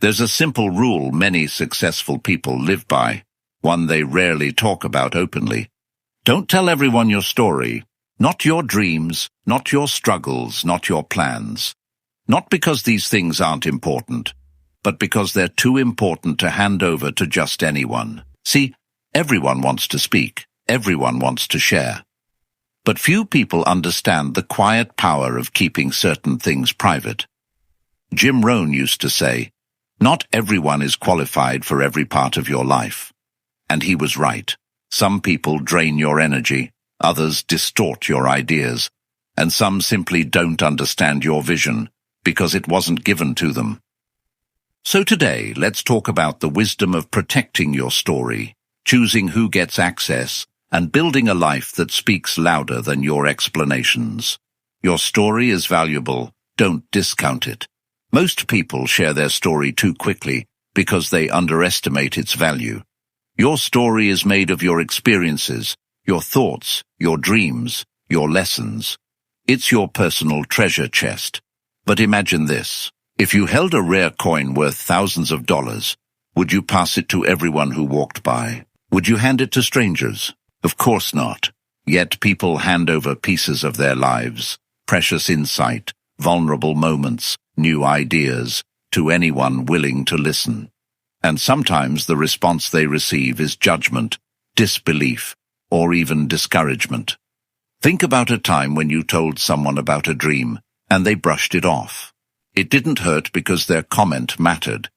There's a simple rule many successful people live by, one they rarely talk about openly. Don't tell everyone your story, not your dreams, not your struggles, not your plans. Not because these things aren't important, but because they're too important to hand over to just anyone. See, everyone wants to speak, everyone wants to share. But few people understand the quiet power of keeping certain things private. Jim Rohn used to say, "Not everyone is qualified for every part of your life." And he was right. Some people drain your energy, others distort your ideas, and some simply don't understand your vision because it wasn't given to them. So today, let's talk about the wisdom of protecting your story, choosing who gets access, and building a life that speaks louder than your explanations. Your story is valuable. Don't discount it. Most people share their story too quickly because they underestimate its value. Your story is made of your experiences, your thoughts, your dreams, your lessons. It's your personal treasure chest. But imagine this. If you held a rare coin worth thousands of dollars, would you pass it to everyone who walked by? Would you hand it to strangers? Of course not. Yet people hand over pieces of their lives, precious insight, vulnerable moments, new ideas, to anyone willing to listen. And sometimes the response they receive is judgment, disbelief, or even discouragement. Think about a time when you told someone about a dream, and they brushed it off. It didn't hurt because their comment mattered.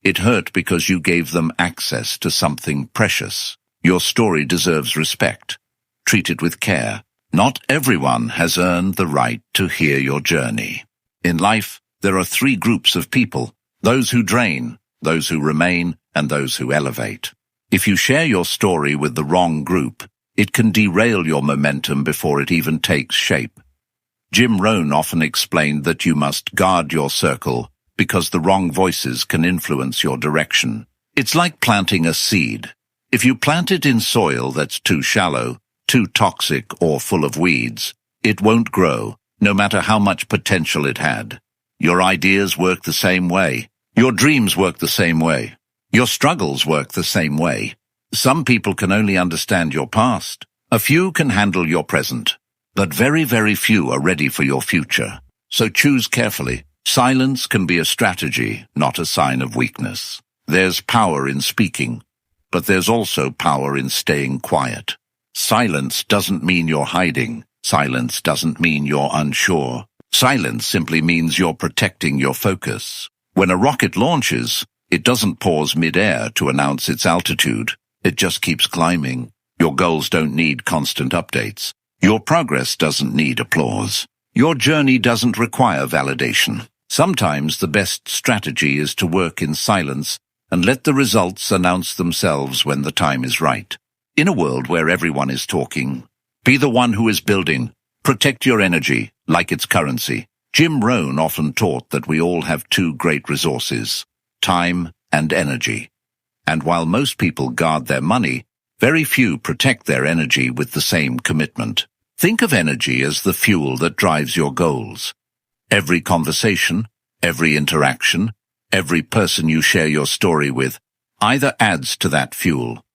It hurt because you gave them access to something precious. Your story deserves respect. Treat it with care. Not everyone has earned the right to hear your journey. In life, there are three groups of people: those who drain, those who remain, and those who elevate. If you share your story with the wrong group, it can derail your momentum before it even takes shape. Jim Rohn often explained that you must guard your circle because the wrong voices can influence your direction. It's like planting a seed. If you plant it in soil that's too shallow, too toxic, or full of weeds, it won't grow, no matter how much potential it had. Your ideas work the same way. Your dreams work the same way. Your struggles work the same way. Some people can only understand your past. A few can handle your present. But very, very few are ready for your future. So choose carefully. Silence can be a strategy, not a sign of weakness. There's power in speaking, but there's also power in staying quiet. Silence doesn't mean you're hiding. Silence doesn't mean you're unsure. Silence simply means you're protecting your focus. When a rocket launches, it doesn't pause mid-air to announce its altitude. It just keeps climbing. Your goals don't need constant updates. Your progress doesn't need applause. Your journey doesn't require validation. Sometimes the best strategy is to work in silence and let the results announce themselves when the time is right. In a world where everyone is talking, be the one who is building. Protect your energy like it's currency. Jim Rohn often taught that we all have two great resources: time and energy. And while most people guard their money, very few protect their energy with the same commitment. Think of energy as the fuel that drives your goals. Every conversation, every interaction, every person you share your story with either adds to that fuel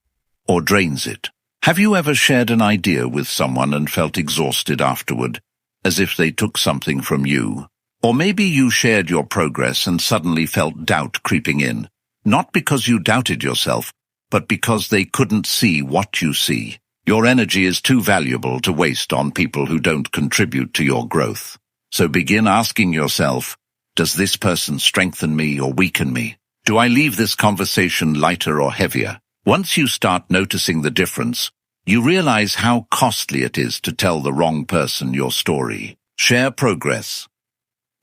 or drains it. Have you ever shared an idea with someone and felt exhausted afterward, as if they took something from you? Or maybe you shared your progress and suddenly felt doubt creeping in, not because you doubted yourself, but because they couldn't see what you see. Your energy is too valuable to waste on people who don't contribute to your growth. So begin asking yourself, does this person strengthen me or weaken me? Do I leave this conversation lighter or heavier? Once you start noticing the difference, you realize how costly it is to tell the wrong person your story. Share progress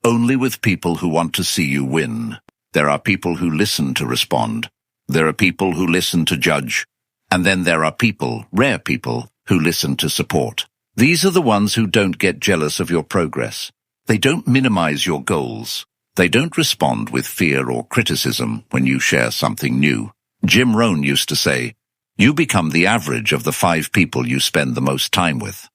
only with people who want to see you win. There are people who listen to respond. There are people who listen to judge. And then there are people, rare people, who listen to support. These are the ones who don't get jealous of your progress. They don't minimize your goals. They don't respond with fear or criticism when you share something new. Jim Rohn used to say, "You become the average of the 5 people you spend the most time with."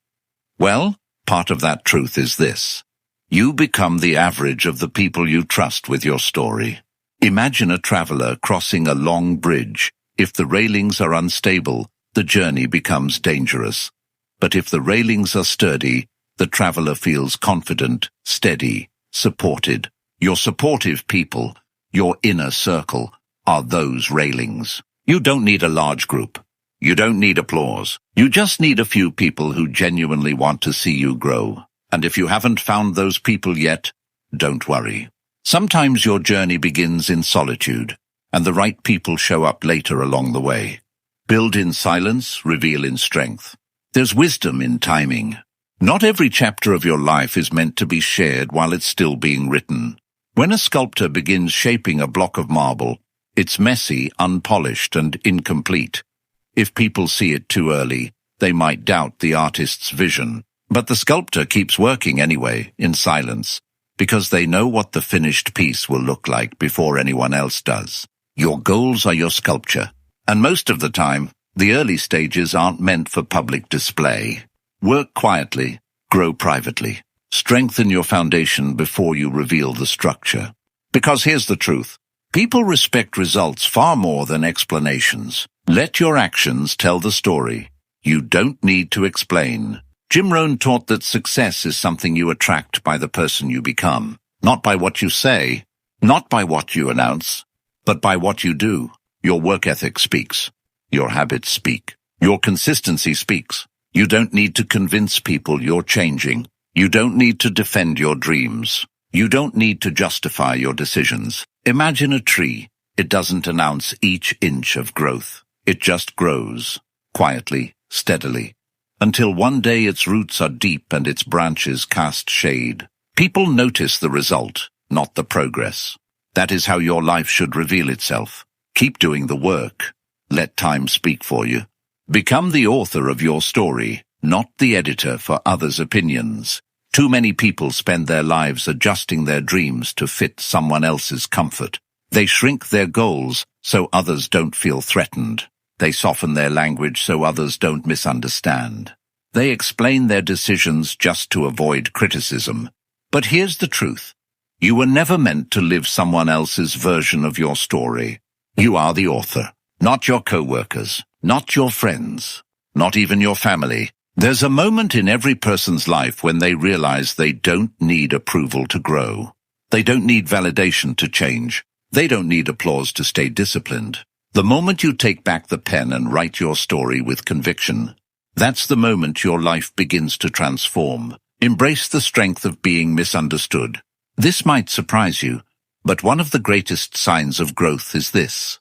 Well, part of that truth is this. You become the average of the people you trust with your story. Imagine a traveler crossing a long bridge. If the railings are unstable, the journey becomes dangerous. But if the railings are sturdy, the traveler feels confident, steady, supported. Your supportive people, your inner circle, are those railings. You don't need a large group. You don't need applause. You just need a few people who genuinely want to see you grow. And if you haven't found those people yet, don't worry. Sometimes your journey begins in solitude, and the right people show up later along the way. Build in silence, reveal in strength. There's wisdom in timing. Not every chapter of your life is meant to be shared while it's still being written. When a sculptor begins shaping a block of marble, it's messy, unpolished, and incomplete. If people see it too early, they might doubt the artist's vision. But the sculptor keeps working anyway, in silence, because they know what the finished piece will look like before anyone else does. Your goals are your sculpture, and most of the time, the early stages aren't meant for public display. Work quietly, grow privately. Strengthen your foundation before you reveal the structure. Because here's the truth. People respect results far more than explanations. Let your actions tell the story. You don't need to explain. Jim Rohn taught that success is something you attract by the person you become. Not by what you say, not by what you announce, but by what you do. Your work ethic speaks. Your habits speak. Your consistency speaks. You don't need to convince people you're changing. You don't need to defend your dreams. You don't need to justify your decisions. Imagine a tree. It doesn't announce each inch of growth. It just grows, quietly, steadily, until one day its roots are deep and its branches cast shade. People notice the result, not the progress. That is how your life should reveal itself. Keep doing the work. Let time speak for you. Become the author of your story, not the editor for others' opinions. Too many people spend their lives adjusting their dreams to fit someone else's comfort. They shrink their goals so others don't feel threatened. They soften their language so others don't misunderstand. They explain their decisions just to avoid criticism. But here's the truth. You were never meant to live someone else's version of your story. You are the author, not your co-workers, not your friends, not even your family. There's a moment in every person's life when they realize they don't need approval to grow. They don't need validation to change. They don't need applause to stay disciplined. The moment you take back the pen and write your story with conviction, that's the moment your life begins to transform. Embrace the strength of being misunderstood. This might surprise you, but one of the greatest signs of growth is this.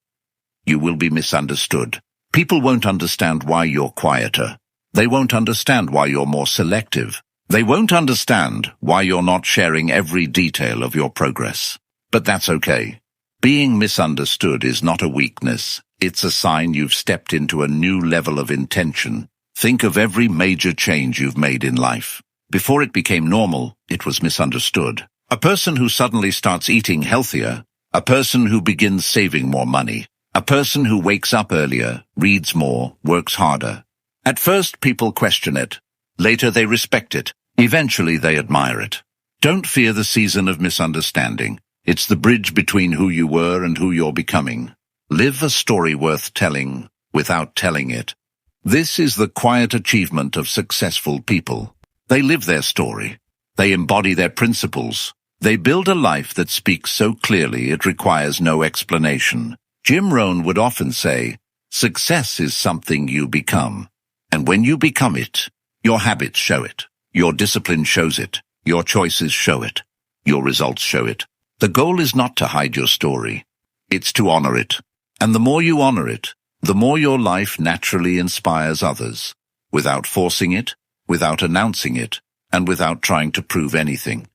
You will be misunderstood. People won't understand why you're quieter. They won't understand why you're more selective. They won't understand why you're not sharing every detail of your progress. But that's okay. Being misunderstood is not a weakness. It's a sign you've stepped into a new level of intention. Think of every major change you've made in life. Before it became normal, it was misunderstood. A person who suddenly starts eating healthier, a person who begins saving more money, a person who wakes up earlier, reads more, works harder. At first, people question it. Later, they respect it. Eventually, they admire it. Don't fear the season of misunderstanding. It's the bridge between who you were and who you're becoming. Live a story worth telling without telling it. This is the quiet achievement of successful people. They live their story. They embody their principles. They build a life that speaks so clearly it requires no explanation. Jim Rohn would often say, success is something you become. And when you become it, your habits show it. Your discipline shows it. Your choices show it. Your results show it. The goal is not to hide your story. It's to honor it. And the more you honor it, the more your life naturally inspires others, without forcing it, without announcing it, and without trying to prove anything.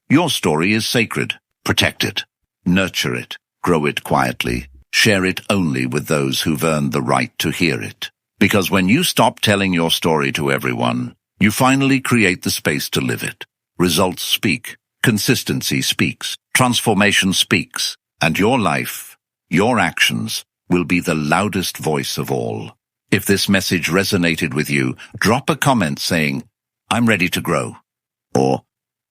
Your story is sacred. Protect it. Nurture it. Grow it quietly. Share it only with those who've earned the right to hear it. Because when you stop telling your story to everyone, you finally create the space to live it. Results speak. Consistency speaks. Transformation speaks. And your life, your actions, will be the loudest voice of all. If this message resonated with you, drop a comment saying, I'm ready to grow. Or,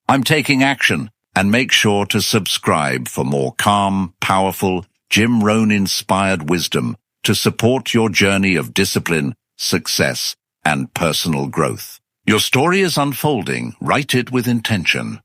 I'm taking action. And make sure to subscribe for more calm, powerful, Jim Rohn-inspired wisdom to support your journey of discipline, success, and personal growth. Your story is unfolding. Write it with intention.